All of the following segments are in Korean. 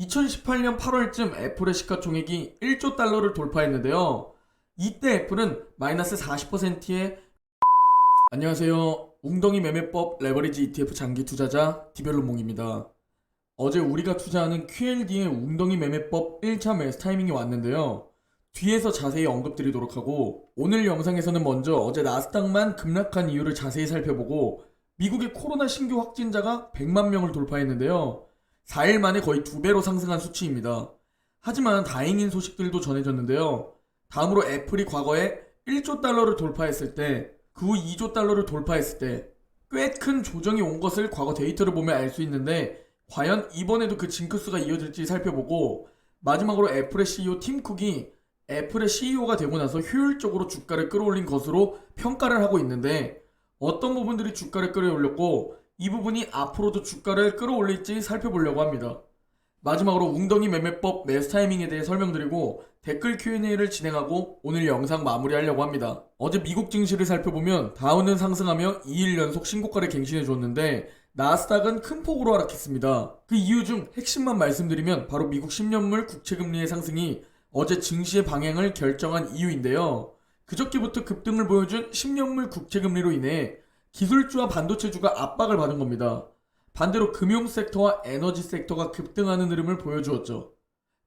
2018년 8월쯤 애플의 시가총액이 1조 달러를 돌파했는데요. 이때 애플은 마이너스 40%의 안녕하세요. 웅덩이 매매법 레버리지 ETF 장기 투자자 디벨로몽입니다. 어제 우리가 투자하는 QLD의 웅덩이 매매법 1차 매수 타이밍이 왔는데요. 뒤에서 자세히 언급드리도록 하고, 오늘 영상에서는 먼저 어제 나스닥만 급락한 이유를 자세히 살펴보고, 미국의 코로나 신규 확진자가 100만 명을 돌파했는데요. 4일 만에 거의 2배로 상승한 수치입니다. 하지만 다행인 소식들도 전해졌는데요. 다음으로 애플이 과거에 1조 달러를 돌파했을 때, 그 후 2조 달러를 돌파했을 때 꽤 큰 조정이 온 것을 과거 데이터를 보면 알 수 있는데, 과연 이번에도 그 징크스가 이어질지 살펴보고, 마지막으로 애플의 CEO 팀 쿡이 애플의 CEO가 되고 나서 효율적으로 주가를 끌어올린 것으로 평가를 하고 있는데, 어떤 부분들이 주가를 끌어올렸고 이 부분이 앞으로도 주가를 끌어올릴지 살펴보려고 합니다. 마지막으로 웅덩이 매매법 매수 타이밍에 대해 설명드리고 댓글 Q&A를 진행하고 오늘 영상 마무리하려고 합니다. 어제 미국 증시를 살펴보면 다우는 상승하며 2일 연속 신고가를 갱신해 줬는데 나스닥은 큰 폭으로 하락했습니다. 그 이유 중 핵심만 말씀드리면 바로 미국 10년물 국채금리의 상승이 어제 증시의 방향을 결정한 이유인데요. 그저께부터 급등을 보여준 10년물 국채금리로 인해 기술주와 반도체주가 압박을 받은 겁니다. 반대로 금융 섹터와 에너지 섹터가 급등하는 흐름을 보여주었죠.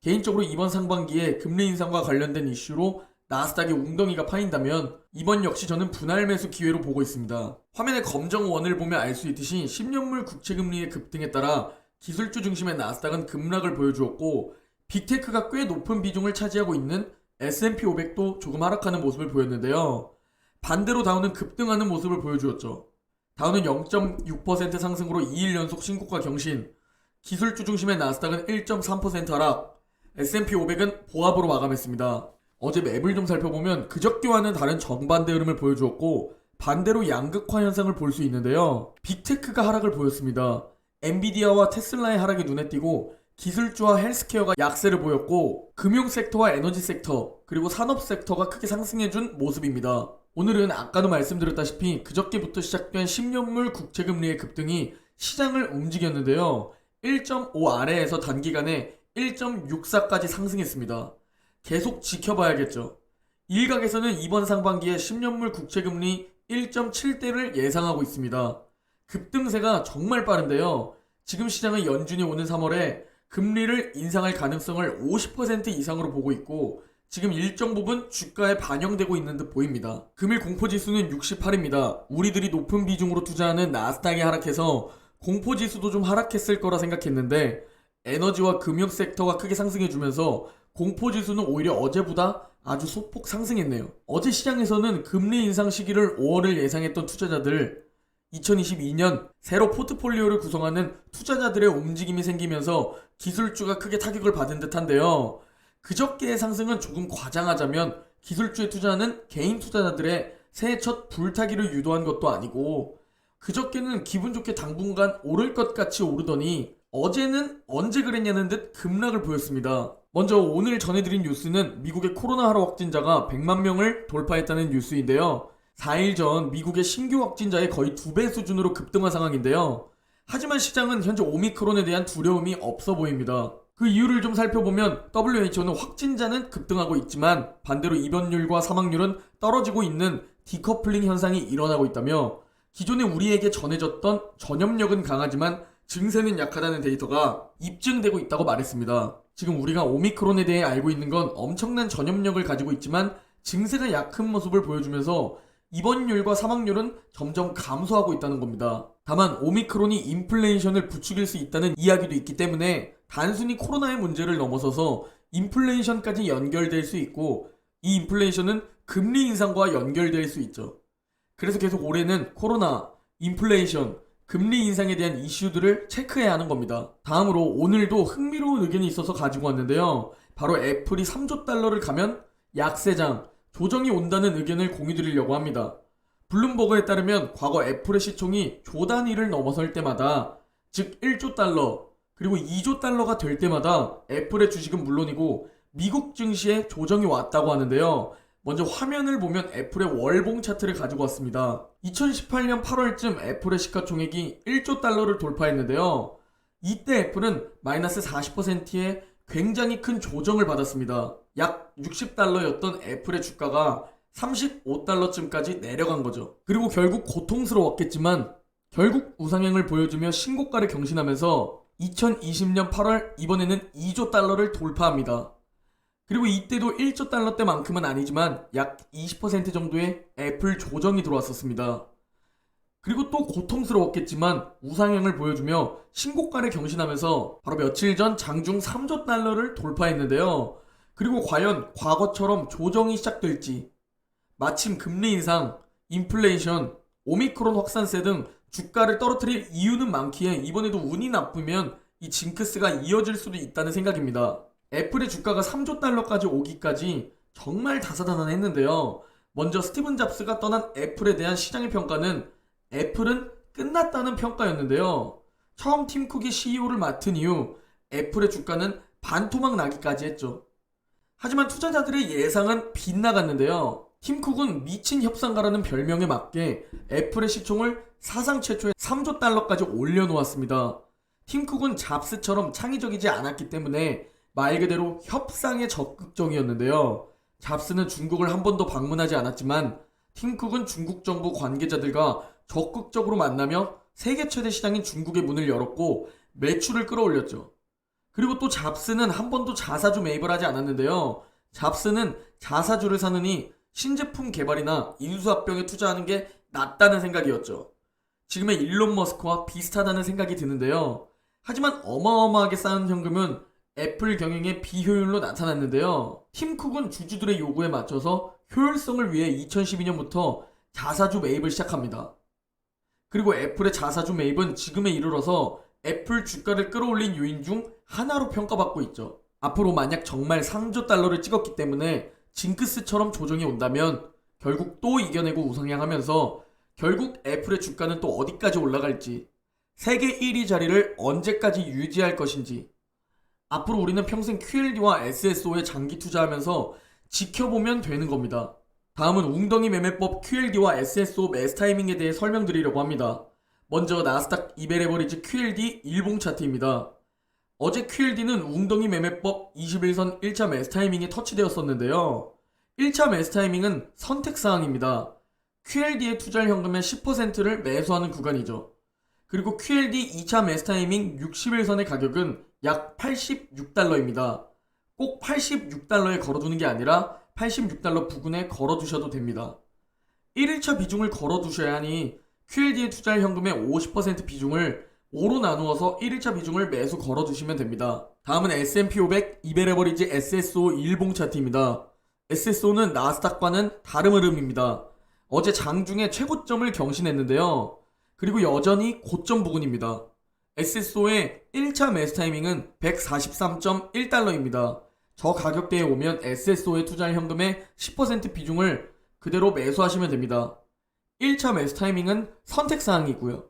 개인적으로 이번 상반기에 금리 인상과 관련된 이슈로 나스닥의 웅덩이가 파인다면 이번 역시 저는 분할 매수 기회로 보고 있습니다. 화면에 검정 원을 보면 알 수 있듯이 10년물 국채금리의 급등에 따라 기술주 중심의 나스닥은 급락을 보여주었고, 빅테크가 꽤 높은 비중을 차지하고 있는 S&P 500도 조금 하락하는 모습을 보였는데요. 반대로 다우는 급등하는 모습을 보여주었죠. 다우는 0.6% 상승으로 2일 연속 신고가 경신, 기술주 중심의 나스닥은 1.3% 하락, S&P 500은 보합으로 마감했습니다. 어제 맵을 좀 살펴보면 그저께와는 다른 정반대 흐름을 보여주었고, 반대로 양극화 현상을 볼 수 있는데요. 빅테크가 하락을 보였습니다. 엔비디아와 테슬라의 하락이 눈에 띄고 기술주와 헬스케어가 약세를 보였고, 금융 섹터와 에너지 섹터, 그리고 산업 섹터가 크게 상승해준 모습입니다. 오늘은 아까도 말씀드렸다시피 그저께부터 시작된 10년물 국채금리의 급등이 시장을 움직였는데요. 1.5 아래에서 단기간에 1.64까지 상승했습니다. 계속 지켜봐야겠죠. 일각에서는 이번 상반기에 10년물 국채금리 1.7대를 예상하고 있습니다. 급등세가 정말 빠른데요. 지금 시장은 연준이 오는 3월에 금리를 인상할 가능성을 50% 이상으로 보고 있고, 지금 일정 부분 주가에 반영되고 있는 듯 보입니다. 금일 공포지수는 68입니다. 우리들이 높은 비중으로 투자하는 나스닥이 하락해서 공포지수도 좀 하락했을 거라 생각했는데, 에너지와 금융 섹터가 크게 상승해주면서 공포지수는 오히려 어제보다 아주 소폭 상승했네요. 어제 시장에서는 금리 인상 시기를 5월을 예상했던 투자자들, 2022년 새로 포트폴리오를 구성하는 투자자들의 움직임이 생기면서 기술주가 크게 타격을 받은 듯한데요. 그저께의 상승은 조금 과장하자면 기술주에 투자하는 개인 투자자들의 새해 첫 불타기를 유도한 것도 아니고, 그저께는 기분 좋게 당분간 오를 것 같이 오르더니 어제는 언제 그랬냐는 듯 급락을 보였습니다. 먼저 오늘 전해드린 뉴스는 미국의 코로나 하루 확진자가 100만 명을 돌파했다는 뉴스인데요. 4일 전 미국의 신규 확진자의 거의 2배 수준으로 급등한 상황인데요. 하지만 시장은 현재 오미크론에 대한 두려움이 없어 보입니다. 그 이유를 좀 살펴보면 WHO는 확진자는 급등하고 있지만 반대로 입원율과 사망률은 떨어지고 있는 디커플링 현상이 일어나고 있다며, 기존에 우리에게 전해졌던 전염력은 강하지만 증세는 약하다는 데이터가 입증되고 있다고 말했습니다. 지금 우리가 오미크론에 대해 알고 있는 건 엄청난 전염력을 가지고 있지만 증세가 약한 모습을 보여주면서 입원율과 사망률은 점점 감소하고 있다는 겁니다. 다만 오미크론이 인플레이션을 부추길 수 있다는 이야기도 있기 때문에 단순히 코로나의 문제를 넘어서서 인플레이션까지 연결될 수 있고, 이 인플레이션은 금리 인상과 연결될 수 있죠. 그래서 계속 올해는 코로나, 인플레이션, 금리 인상에 대한 이슈들을 체크해야 하는 겁니다. 다음으로 오늘도 흥미로운 의견이 있어서 가지고 왔는데요. 바로 애플이 3조 달러를 가면 약세장, 조정이 온다는 의견을 공유드리려고 합니다. 블룸버그에 따르면 과거 애플의 시총이 조 단위를 넘어설 때마다, 즉 1조 달러, 그리고 2조 달러가 될 때마다 애플의 주식은 물론이고 미국 증시에 조정이 왔다고 하는데요. 먼저 화면을 보면 애플의 월봉 차트를 가지고 왔습니다. 2018년 8월쯤 애플의 시가총액이 1조 달러를 돌파했는데요. 이때 애플은 마이너스 40%의 굉장히 큰 조정을 받았습니다. 약 60달러였던 애플의 주가가 35달러쯤까지 내려간 거죠. 그리고 결국 고통스러웠겠지만 결국 우상향을 보여주며 신고가를 경신하면서 2020년 8월 이번에는 2조 달러를 돌파합니다. 그리고 이때도 1조 달러대만큼은 아니지만 약 20% 정도의 애플 조정이 들어왔었습니다. 그리고 또 고통스러웠겠지만 우상향을 보여주며 신고가를 경신하면서 바로 며칠 전 장중 3조 달러를 돌파했는데요. 그리고 과연 과거처럼 조정이 시작될지, 마침 금리 인상, 인플레이션, 오미크론 확산세 등 주가를 떨어뜨릴 이유는 많기에 이번에도 운이 나쁘면 이 징크스가 이어질 수도 있다는 생각입니다. 애플의 주가가 3조 달러까지 오기까지 정말 다사다난했는데요. 먼저 스티븐 잡스가 떠난 애플에 대한 시장의 평가는 애플은 끝났다는 평가였는데요. 처음 팀 쿡이 CEO를 맡은 이후 애플의 주가는 반토막 나기까지 했죠. 하지만 투자자들의 예상은 빗나갔는데요. 팀 쿡은 미친 협상가라는 별명에 맞게 애플의 시총을 사상 최초의 3조 달러까지 올려놓았습니다. 팀 쿡은 잡스처럼 창의적이지 않았기 때문에 말 그대로 협상에 적극적이었는데요. 잡스는 중국을 한 번도 방문하지 않았지만 팀 쿡은 중국 정부 관계자들과 적극적으로 만나며 세계 최대 시장인 중국의 문을 열었고 매출을 끌어올렸죠. 그리고 또 잡스는 한 번도 자사주 매입을 하지 않았는데요. 잡스는 자사주를 사느니 신제품 개발이나 인수합병에 투자하는 게 낫다는 생각이었죠. 지금의 일론 머스크와 비슷하다는 생각이 드는데요. 하지만 어마어마하게 쌓은 현금은 애플 경영의 비효율로 나타났는데요. 팀 쿡은 주주들의 요구에 맞춰서 효율성을 위해 2012년부터 자사주 매입을 시작합니다. 그리고 애플의 자사주 매입은 지금에 이르러서 애플 주가를 끌어올린 요인 중 하나로 평가받고 있죠. 앞으로 만약 정말 3조 달러를 찍었기 때문에 징크스처럼 조정이 온다면 결국 또 이겨내고 우상향하면서 결국 애플의 주가는 또 어디까지 올라갈지, 세계 1위 자리를 언제까지 유지할 것인지, 앞으로 우리는 평생 QLD와 SSO에 장기 투자하면서 지켜보면 되는 겁니다. 다음은 웅덩이 매매법 QLD와 SSO 매수 타이밍에 대해 설명드리려고 합니다. 먼저 나스닥 200레버리지 QLD 일봉 차트입니다. 어제 QLD는 웅덩이 매매법 21선 1차 매수 타이밍에 터치되었었는데요. 1차 매수 타이밍은 선택사항입니다. QLD에 투자할 현금의 10%를 매수하는 구간이죠. 그리고 QLD 2차 매수 타이밍 60일선의 가격은 약 86달러입니다. 꼭 86달러에 걸어두는 게 아니라 86달러 부근에 걸어두셔도 됩니다. 1일차 비중을 걸어두셔야 하니 QLD에 투자할 현금의 50% 비중을 5로 나누어서 1일차 비중을 매수 걸어두시면 됩니다. 다음은 S&P 500 200레버리지 SSO 일봉 차트입니다. SSO는 나스닥과는 다른 흐름입니다. 어제 장중에 최고점을 경신했는데요. 그리고 여전히 고점 부근입니다. SSO의 1차 매수 타이밍은 143.1달러입니다. 저 가격대에 오면 SSO에 투자할 현금의 10% 비중을 그대로 매수하시면 됩니다. 1차 매수 타이밍은 선택사항이고요.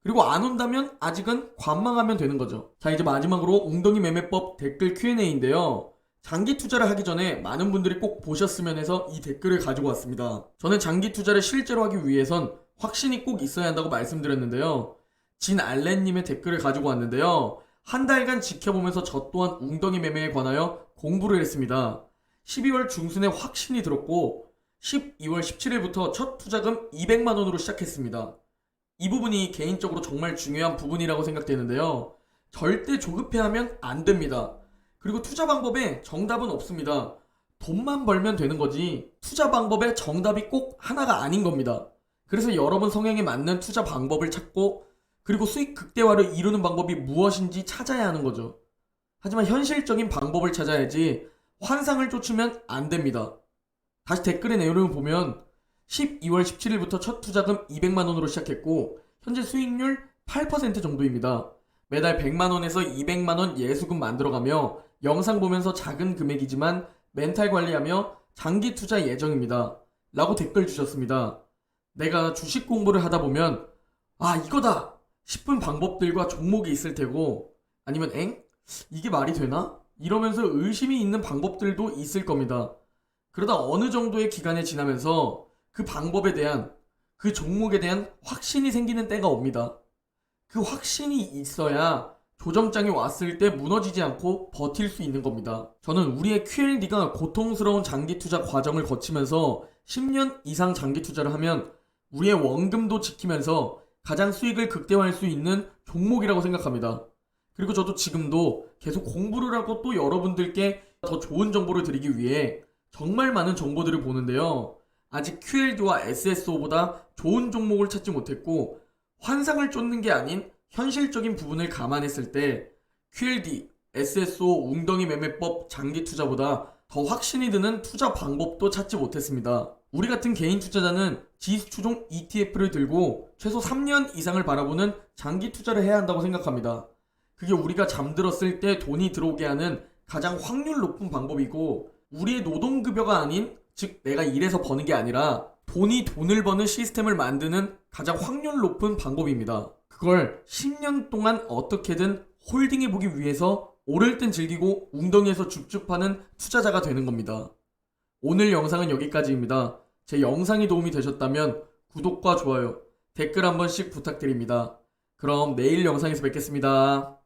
그리고 안 온다면 아직은 관망하면 되는 거죠. 자, 이제 마지막으로 웅덩이 매매법 댓글 Q&A인데요. 장기 투자를 하기 전에 많은 분들이 꼭 보셨으면 해서 이 댓글을 가지고 왔습니다. 저는 장기 투자를 실제로 하기 위해선 확신이 꼭 있어야 한다고 말씀드렸는데요. 진 알렌님의 댓글을 가지고 왔는데요. 한 달간 지켜보면서 저 또한 웅덩이 매매에 관하여 공부를 했습니다. 12월 중순에 확신이 들었고 12월 17일부터 첫 투자금 200만원으로 시작했습니다. 이 부분이 개인적으로 정말 중요한 부분이라고 생각되는데요. 절대 조급해하면 안 됩니다. 그리고 투자 방법에 정답은 없습니다. 돈만 벌면 되는 거지 투자 방법에 정답이 꼭 하나가 아닌 겁니다. 그래서 여러분 성향에 맞는 투자 방법을 찾고 그리고 수익 극대화를 이루는 방법이 무엇인지 찾아야 하는 거죠. 하지만 현실적인 방법을 찾아야지 환상을 쫓으면 안 됩니다. 다시 댓글의 내용을 보면 12월 17일부터 첫 투자금 200만원으로 시작했고 현재 수익률 8% 정도입니다. 매달 100만원에서 200만원 예수금 만들어가며 영상 보면서 작은 금액이지만 멘탈 관리하며 장기 투자 예정입니다. 라고 댓글 주셨습니다. 내가 주식 공부를 하다 보면 아 이거다 싶은 방법들과 종목이 있을 테고 아니면 이게 말이 되나? 이러면서 의심이 있는 방법들도 있을 겁니다. 그러다 어느 정도의 기간이 지나면서 그 방법에 대한 그 종목에 대한 확신이 생기는 때가 옵니다. 그 확신이 있어야 조정장이 왔을 때 무너지지 않고 버틸 수 있는 겁니다. 저는 우리의 QLD가 고통스러운 장기 투자 과정을 거치면서 10년 이상 장기 투자를 하면 우리의 원금도 지키면서 가장 수익을 극대화할 수 있는 종목이라고 생각합니다. 그리고 저도 지금도 계속 공부를 하고 또 여러분들께 더 좋은 정보를 드리기 위해 정말 많은 정보들을 보는데요. 아직 QLD와 SSO보다 좋은 종목을 찾지 못했고 환상을 쫓는 게 아닌 현실적인 부분을 감안했을 때 QLD, SSO, 웅덩이 매매법, 장기 투자보다 더 확신이 드는 투자 방법도 찾지 못했습니다. 우리 같은 개인 투자자는 지수 추종 ETF를 들고 최소 3년 이상을 바라보는 장기 투자를 해야 한다고 생각합니다. 그게 우리가 잠들었을 때 돈이 들어오게 하는 가장 확률 높은 방법이고 우리의 노동급여가 아닌 즉 내가 일해서 버는 게 아니라 돈이 돈을 버는 시스템을 만드는 가장 확률 높은 방법입니다. 그걸 10년 동안 어떻게든 홀딩해보기 위해서 오를 땐 즐기고 웅덩이에서 줍줍하는 투자자가 되는 겁니다. 오늘 영상은 여기까지입니다. 제 영상이 도움이 되셨다면 구독과 좋아요, 댓글 한 번씩 부탁드립니다. 그럼 내일 영상에서 뵙겠습니다.